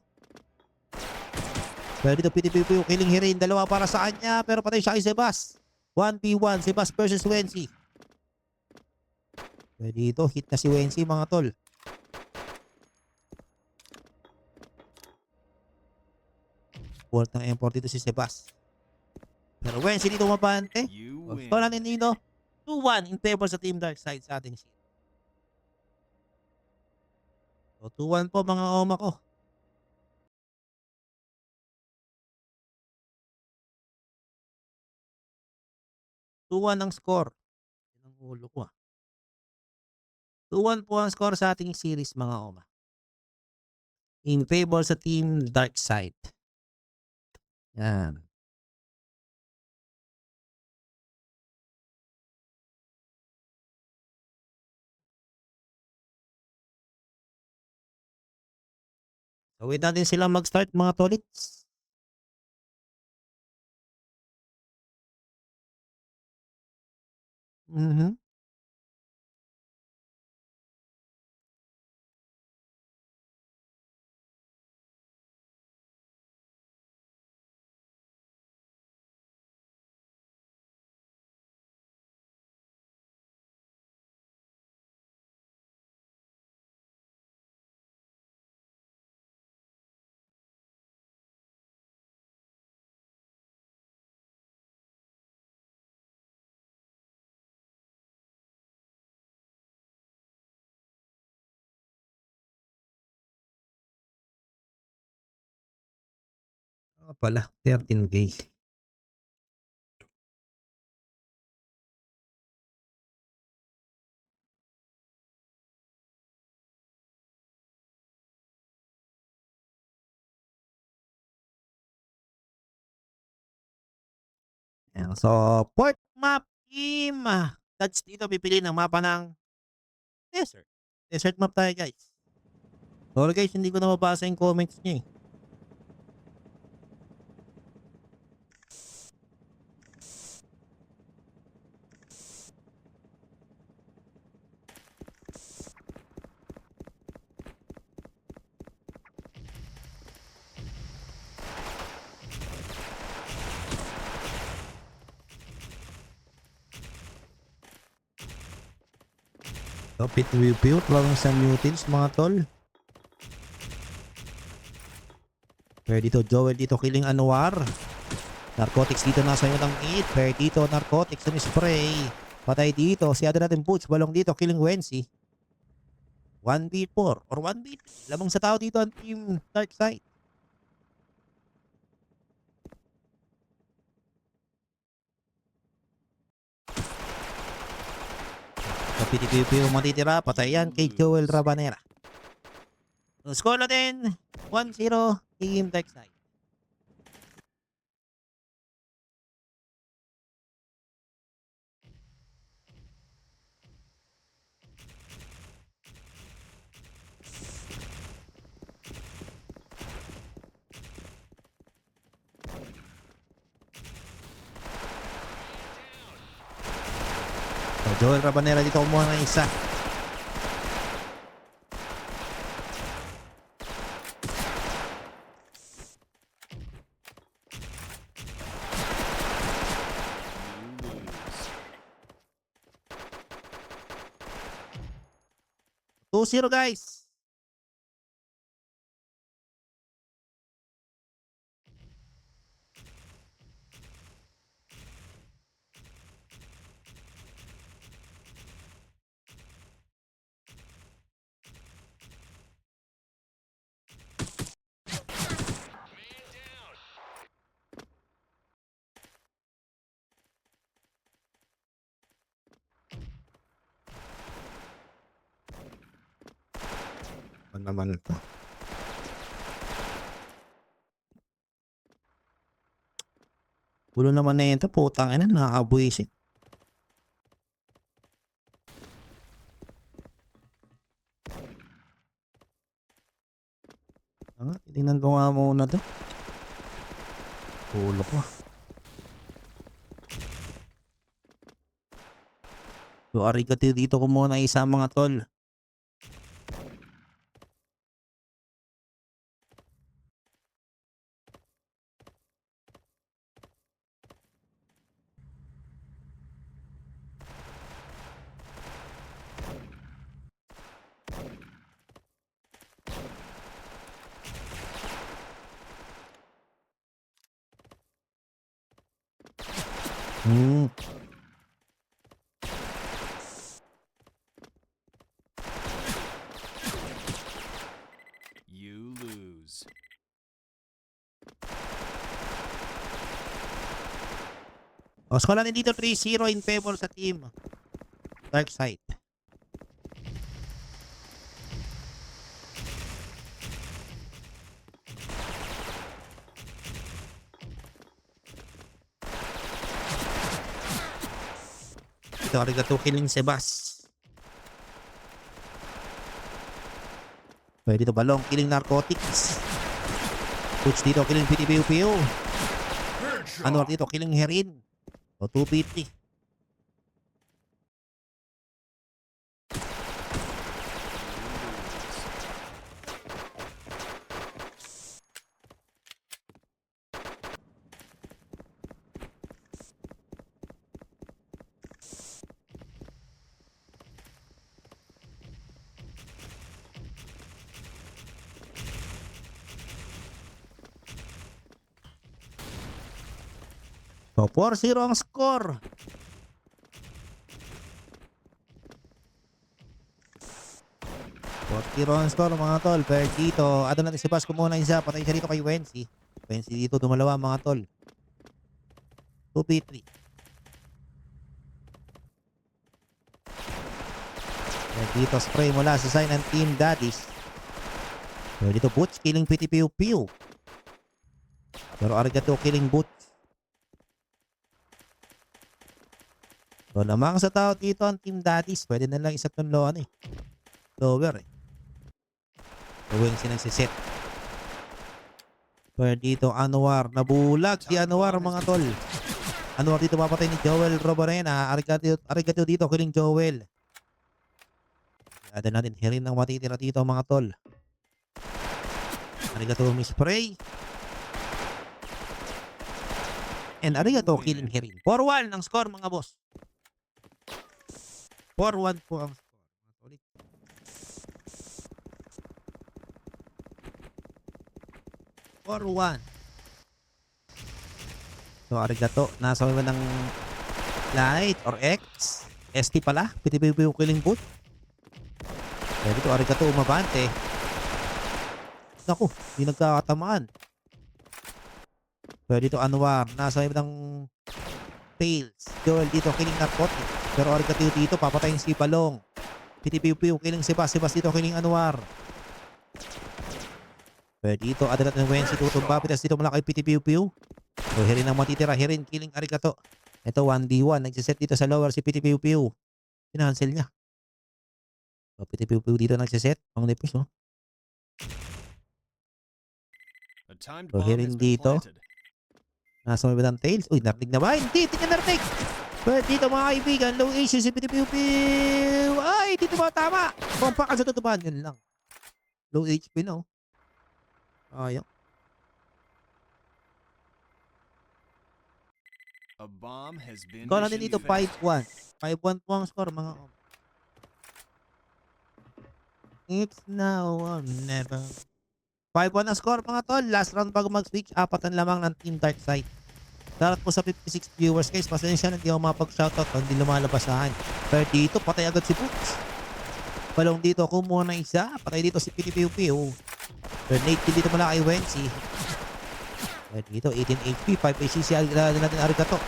Pero dito Piu-Piu killing Hirin. Dalawa para sa kanya. Pero patay siya kay Sebas. 1v1. Sebas versus Wensi. Pero dito hit na si Wensi mga tol. Bolt ng import dito si Sebas. Pero Wensi dito mabante. You win. So natin dito 2-1 in favor sa Team Darkside sa ating series. So 2-1 po mga Oma ko. 2-1 ang score. Yan ang ulo ko 2-1 po ang score sa ating series mga Oma. In favor sa team Dark Side. Yan. So wait natin sila mag-start mga tolits. Mhm. Pala, 13K. Ayan. So, port map team. That's dito pipili ng mapa ng desert. Desert map tayo guys. Sorry guys, hindi ko na mabasa yung comments niyo eh. So, pit-pit lang sa mutils mga tol. Pero dito, Joel dito killing Anwar. Narcotics dito nasa iyo ng mid. Pero dito, narcotics yung spray. Patay dito. Si ano natin Boots. Balong dito killing Wensi. 1v4 or 1v3. Lamang sa tao dito ang team Dark Side. Kapitipipi yung matitira. Patay yan kay Joel Rabanera. So, score natin 1-0 team Dark Side. So, Joel Rabanera dito kumuha ng isa. You lose. 2-0 guys. Ano naman ito? Ulo naman na ito. Putang ina. Nakakabuisit. Tingnan ko nga muna to. Ulo ko. So, arigato dito ko muna isa mga tol. Hmm. You lose. O, score natin dito 3-0 in favor sa team Dark Side. Ito, arigato killing Sebas. Pwede dito balong killing narcotics. Puts dito killing PTPU. Anwar dito killing herin. O 2PT. So 4-0 ang score. Ang score mga tol. Pero dito, ano natin si Basco muna isa. Patay siya dito kay Wensi. Wensi dito dumalawa mga tol. 2v3. Pero dito spray mula sa side ng Team Daddies. Pero dito Butch killing PTPU. Pero arigato killing Butch. So lamang sa tao dito ang Team Daddies. Pwede na lang isa itong lower eh. Gawin sinagsiset. Pero dito Anwar. Nabulag si Anwar mga tol. Anwar dito mapatay ni Joel Robarena. Arigato dito killing Joel. Ada natin hirin ng matitira dito mga tol. Arigato mispray. And arigato killing hirin. 4-1 ang score mga boss. 4-1 po ang score. Ulit. So arigato. Nasa may ng light or X. ST pala. PTPU killing boot. Kaya dito arigato umabante. Naku. Hindi nagkakatamaan. Kaya dito Anwar. Nasa may ng Tails. Joel dito killing narcotic. Pero arigato dito, papatayin si Balong. PTPU killing Sebas dito killing Anwar. Pero dito, adalat ng Wensi tutumba. Pitas dito mula kay PTPU. So, hirin ang matitira. Hirin killing arigato. Ito 1v1. Nagsiset dito sa lower si PTPU. Pinansel niya. So, PTPU dito nagsiset. Ang nipis, no? So, hirin dito. Nasa may ng Tails. Uy, narinig na ba? Hindi narinig. Pero dito mga kaibigan, low issue si PTPU. Ay, dito ba tama? Pumpa ka sa tutupan. Yun lang. Low HP, no? Ayaw. A bomb has been Ikaw natin dito, defused. 5-1. 5-1 po ang score, mga It's now or never. 5-1 ang score, mga tol. Last round bago mag-switch. 4 lamang ng Team Dark Side. Darat po sa 56 viewers guys, pasensya na hindi ako mapag-shoutout o hindi lumalabas saan. Pero dito, patay agad si Boots. Balong dito, kumuha na isa. Patay dito si PTPU. Pero Nate dito mula kay Wensi. Pero dito, 18 HP, 5 ACC natin arigato.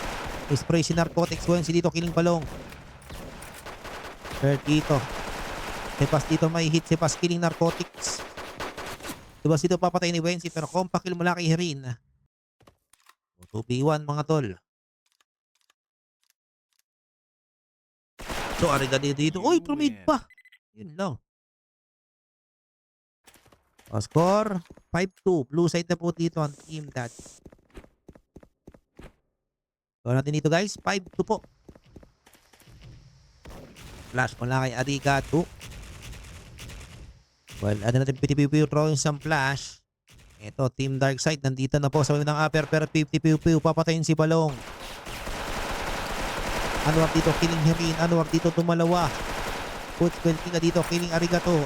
Spray si Narcotics, Wensi dito, killing Balong. Pero dito, Sebas dito may hit, Sebas killing Narcotics. Sebas dito papatay ni Wensi, pero compact kill mula kay Herin. 2v1 mga tol. So, arigato dito. Uy, promid pa. Yun lang. O, score 5-2. Blue side na po dito ang Team Dad. So, natin dito guys. 5-2 po. Flash mula kay arigato. Well, ano natin PTPU throwing some flash. Ito, Team Darkside, nandito na po sa ng upper pero 50 papatayin si Balong. Anwar dito, killing Hirin. Anwar dito, tumalawa. Boots, Belkinga dito, killing Arigato.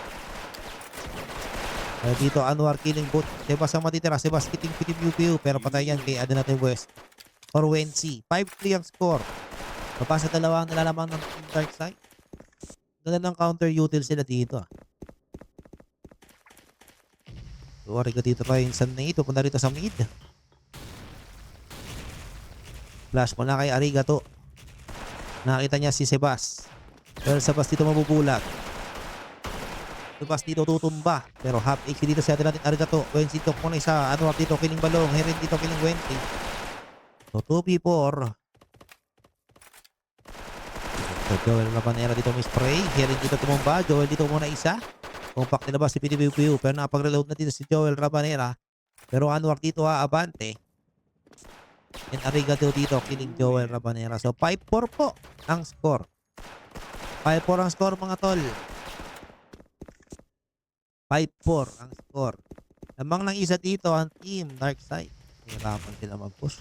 Dito, Anwar, killing Boot. Sebas ang matitira. Sebas, killing PTPU. Pero patay yan kay natin West. Or Wensi. 5-3 ang score. Mapasa dalawa ang nalalaman ng Team Darkside. Ganda ng counter util sila dito. So, arigato dito pa yung saan na ito. Punta rito sa mid. Flash mo na kay arigato. Nakita niya si Sebas. Pero Sebas dito mabubulag. Sebas dito tutumba. Pero half HP dito sa atin natin arigato. Wensi dito kung isa. Ano dito killing Balong. Herin dito killing Wensi. So 2v4. So, Joel Rabanera dito may spray. Hearing dito tumumba. Joel dito muna isa. Compact nilabas si PDBPU. Pero napag-reload na dito si Joel Rabanera. Pero Anwar dito abante. And Arigato dito killing Joel Rabanera. So 5-4 po ang score. 5-4 ang score mga tol. 5-4 ang score. Lamang ng isa dito ang team Darkside. Hirapan sila mag-push.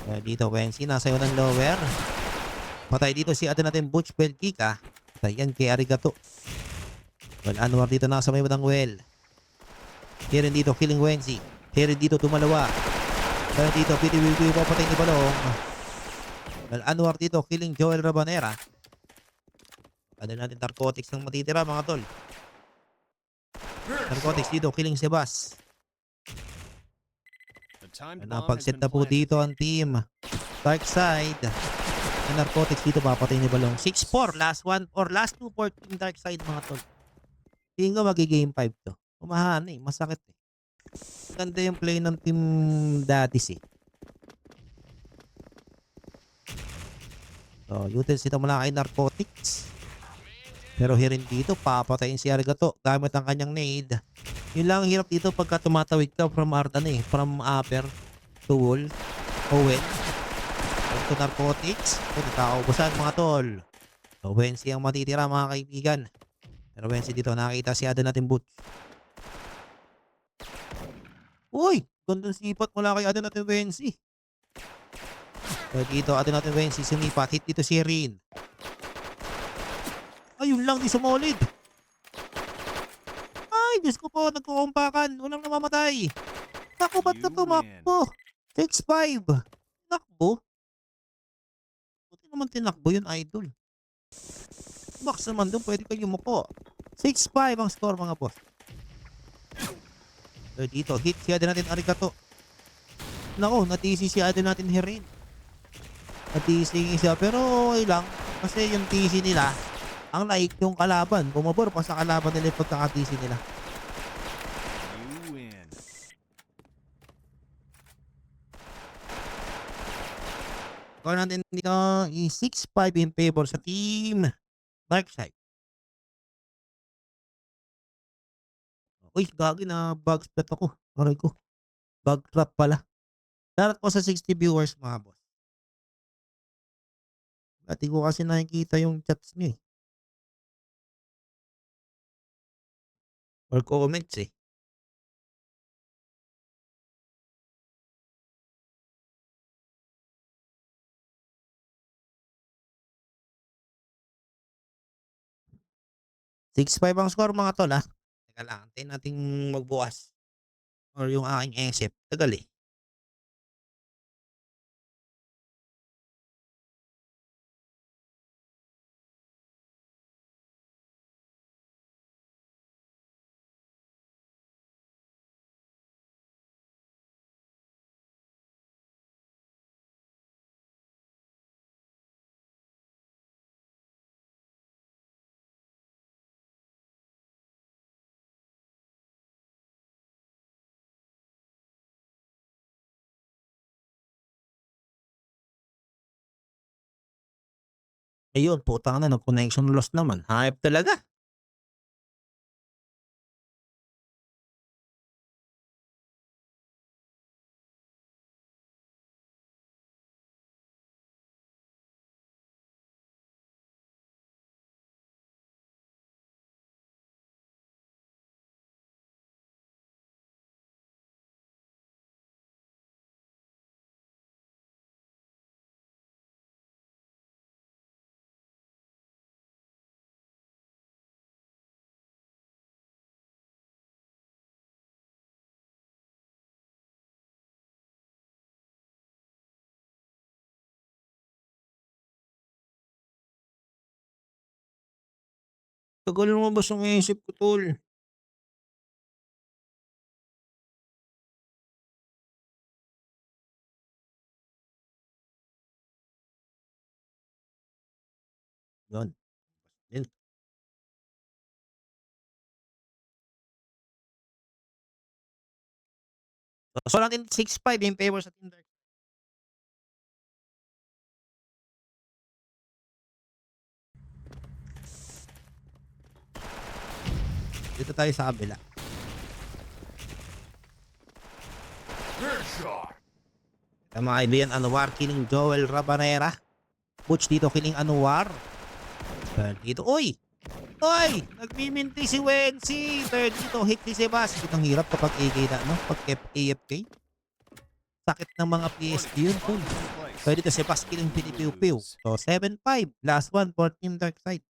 Kaya dito Wensi nasa iyo ng lower. Patay dito si atin natin Butch Belkika. Patay yan kay Arigato. Well, Anwar dito nasa may badang well. Here dito killing Wensi. Here dito tumalawa. Kaya dito PTBB papatay ni Balong. Well, Anwar dito killing Joel Rabanera. Ano natin narcotics ng matitira mga tol. Narcotics dito killing Sebas. The timed bomb has Napag-set been na po planted. dito ang team Darkside. Ang narcotics dito papatay ni Balong. 6-4 last one or last 2 for team Darkside mga tol. Tingin ko magi-game 5 to. Umahana eh. Masakit eh. Ganda yung play ng team Daddies eh. So, utils dito mula kay narcotics. Pero hirin dito, papatayin si Arigato gamit ang kanyang nade. Yun lang ang hirap dito pagka tumatawid ka from from upper to wall. Owen. To narcotics. So, nakaubusan mga tol. So, Wensi ang matitira mga kaibigan. Pero Wensi dito, nakita si Ada natin Butch. Uy! Gandang sipat mula kay Ada natin Wensi. So, dito, Ada natin Wensi sumipat. Hit dito si Rin. Ayun lang, di sumolid. Ay, Diyos ko po, nagkukumpakan. Walang namamatay. Naku, ba't na You tumakbo? 6-5. Nakbo? Buti naman tinakbo yun, idol. Max naman doon, pwede kayo yumuko. 6-5 ang score, mga boss. So, dito, hit si Aden natin Arigato. Naku, natisi si Aden natin Herin. Natisi siya, pero okay lang. Kasi yung tisi nila, ang like yung kalaban. Bumabor pa sa kalaban nila yung pagkakatisi nila. You win. Score natin dito is 6-5 in favor sa team Darkside. Uy, gagi na bug splat ako. Aray ko. Bug trap pala. Darat ko sa 60 viewers mga boss. Dati ko kasi nakikita yung chats niyo eh. Or comments eh. Six 5 ang score mga tol ha. Teka lang, antayin natin magbukas. Or yung aking SF. Tagal eh. Ayun, putang na, nag-connection loss naman. Hype talaga. Tagal lumabas ang isip ko, tol. Yun. Yun. So natin 6-5 in favor sa Team Dark. Dito tayo sa kabila. Ito mga kaibigan, Anwar killing Joel Rabanera. Butch dito killing Anwar. Third dito, uy! Uy! Nagmiminti si Wensi! Third dito, hit si Sebas. Ang hirap kapag AK na, no? Pag AFK. Sakit ng mga PSG yun, tol. So dito Sebas killing Pinipiu-Piu. So 7-5. Last one for Team Darkside.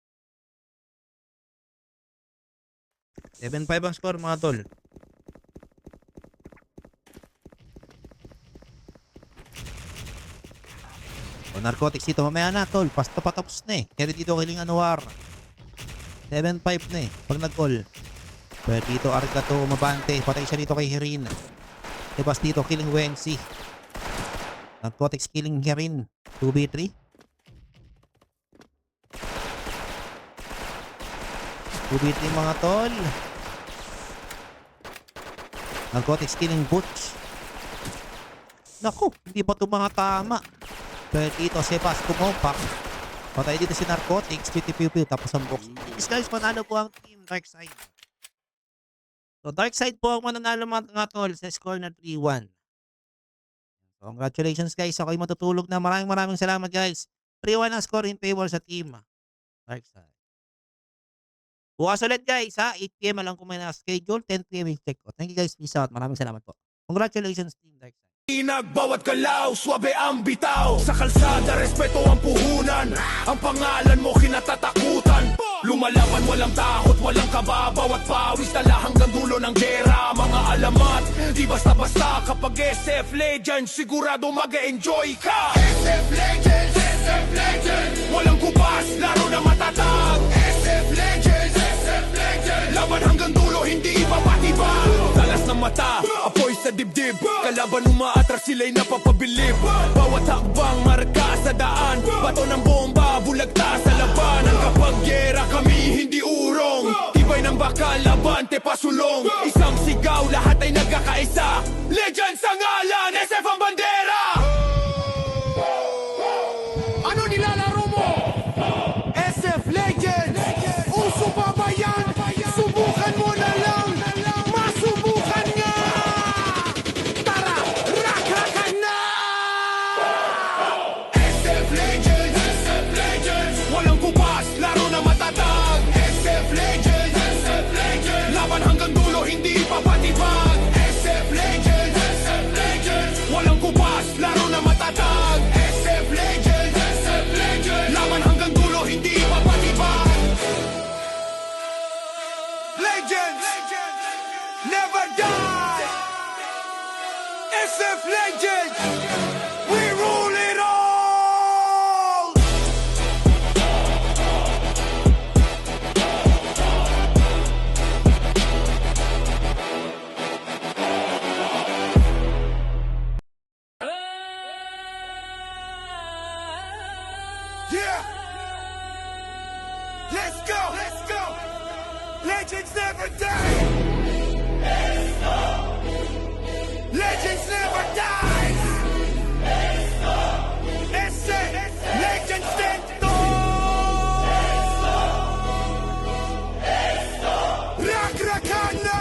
7-5 ang score mga tol. O narcotics dito. Mamaya na tol. Basta patapos na eh. Kaya dito killing Anwar. 7-5 na eh. Pag nag-all. Pero dito Argato umabante. Patay siya dito kay Hirin. Sebas dito killing Wensi. Narcotics killing Hirin. 2v3. 2v3 mga tol. Narcotics killing Butch. Naku, hindi pa ito mga tama. Pero dito, Sebas kumopak. Patay dito si Narcotics, piu-piu, tapos ang box. These guys, manalo po ang team Darkside. So, Darkside po ang mananalo mga tol sa score na 3-1. So, congratulations guys. Ako'y matutulog na. Maraming salamat guys. 3-1 ang score in favor sa team Darkside. Bukas ulit guys ha. 8 PM alam ko may na-schedule. 10 PM yung check out. Thank you guys. Peace out. Maraming salamat po. Congratulations team Darkside. Bawat galaw, swabe ang bitaw. Sa kalsada, respeto ang puhunan. Ang pangalan mo kinatatakutan. Lumalaban, walang takot, walang kaba. Bawat pawis, tala hanggang dulo ng gera. Mga alamat, di basta-basta. Kapag SF Legends, sigurado mag-enjoy ka. SF Legends, SF Legends. Walang kupas, laro na matatag. SF Legends, SF Legends. Laban hanggang dulo, hindi mapatibag. Talas ng mata, apoy sa dibdib. Kalaban umaatras, sila'y napapabilib. Bawat hakbang marka sa daan. Bato ng bomba, bulagta sa labanan. Kapag gera kami hindi urong. Tibay ng bakal, labante pasulong. Isang sigaw, lahat ay nagkakaisa. Legends ang ngalan, SF ang bandera. Ano nilalaro mo? SF Legends. Uso pa ba yan? Subukan mo na lang. Masubukan nga. Tara, rakrakan na. SF Legends, SF Legends. Walang kupas, laro na matatag. SF Legends, SF Legends. Laban hanggang dulo, hindi papatibag. SF Legends, SF Legends. Walang kupas, laro na matatag. SF Legends, SF Legends. Laban hanggang dulo, hindi papatibag. Legends, never die. SF Legends, we rule it all. Yeah, let's go, let's go. Legends never die. Legends never die. Legends stand tall. Rakrakana.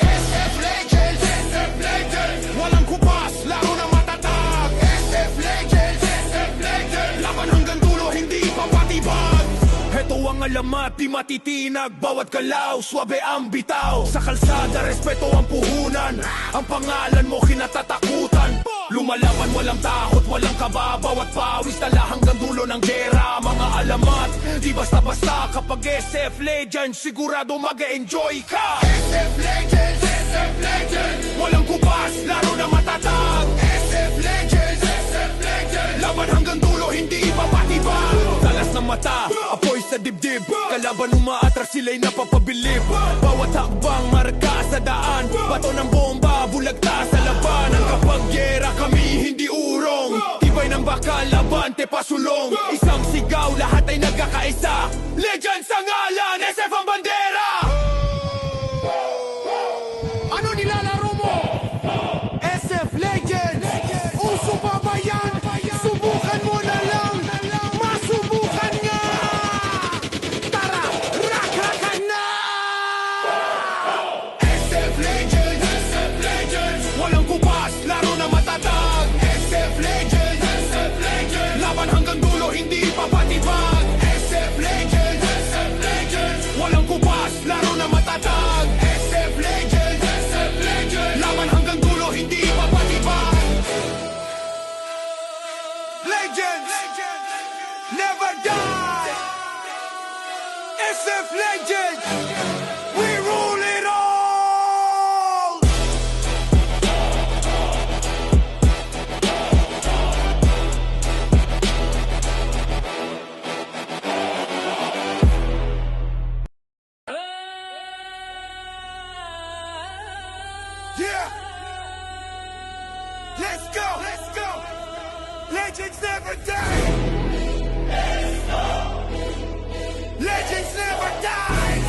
SF Legends, SF Legends. Walang kupas, laro na matatag. SF Legends, SF Legends. Laban hanggang dulo, hindi papatibag. Heto ang alamat, di matitinag. Bawat galaw, swabe ang bitaw. Sa kalsada, respeto ang puhunan. Ang pangalan mo kinatatakutan. Lumalaban, walang takot, walang kaba. Bawat pawis, tala hanggang dulo ng gera. Mga alamat, di basta-basta. Kapag SF Legends, sigurado mag-enjoy ka. SF Legends, SF Legends. Walang kupas, laro na matatag. SF Legends, SF Legends. Laban hanggang dulo, hindi papatibag. Talas ng mata, apoy sa dibdib. Kalaban umaatras, sila'y napapabilib. Bawat hakbang marka sa daan. Bato ng bomba, bulagta sa labanan. Kapag gera kami hindi urong. Tibay ng bakal, labante pasulong. Isang sigaw, lahat ay nagkakaisa. Legends ang ngalan, SF ang bandera. Ano nilalaro mo? SF Legends. Uso pa ba yan? Subukan mo na lang. Masubukan nga. legends never die. SF legends, we rule it all. Yeah. Let's go. Let's go. Legends never die. Legends never die.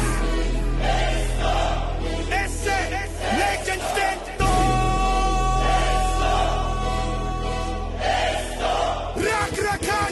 Legends stand tall. Rak Rakai.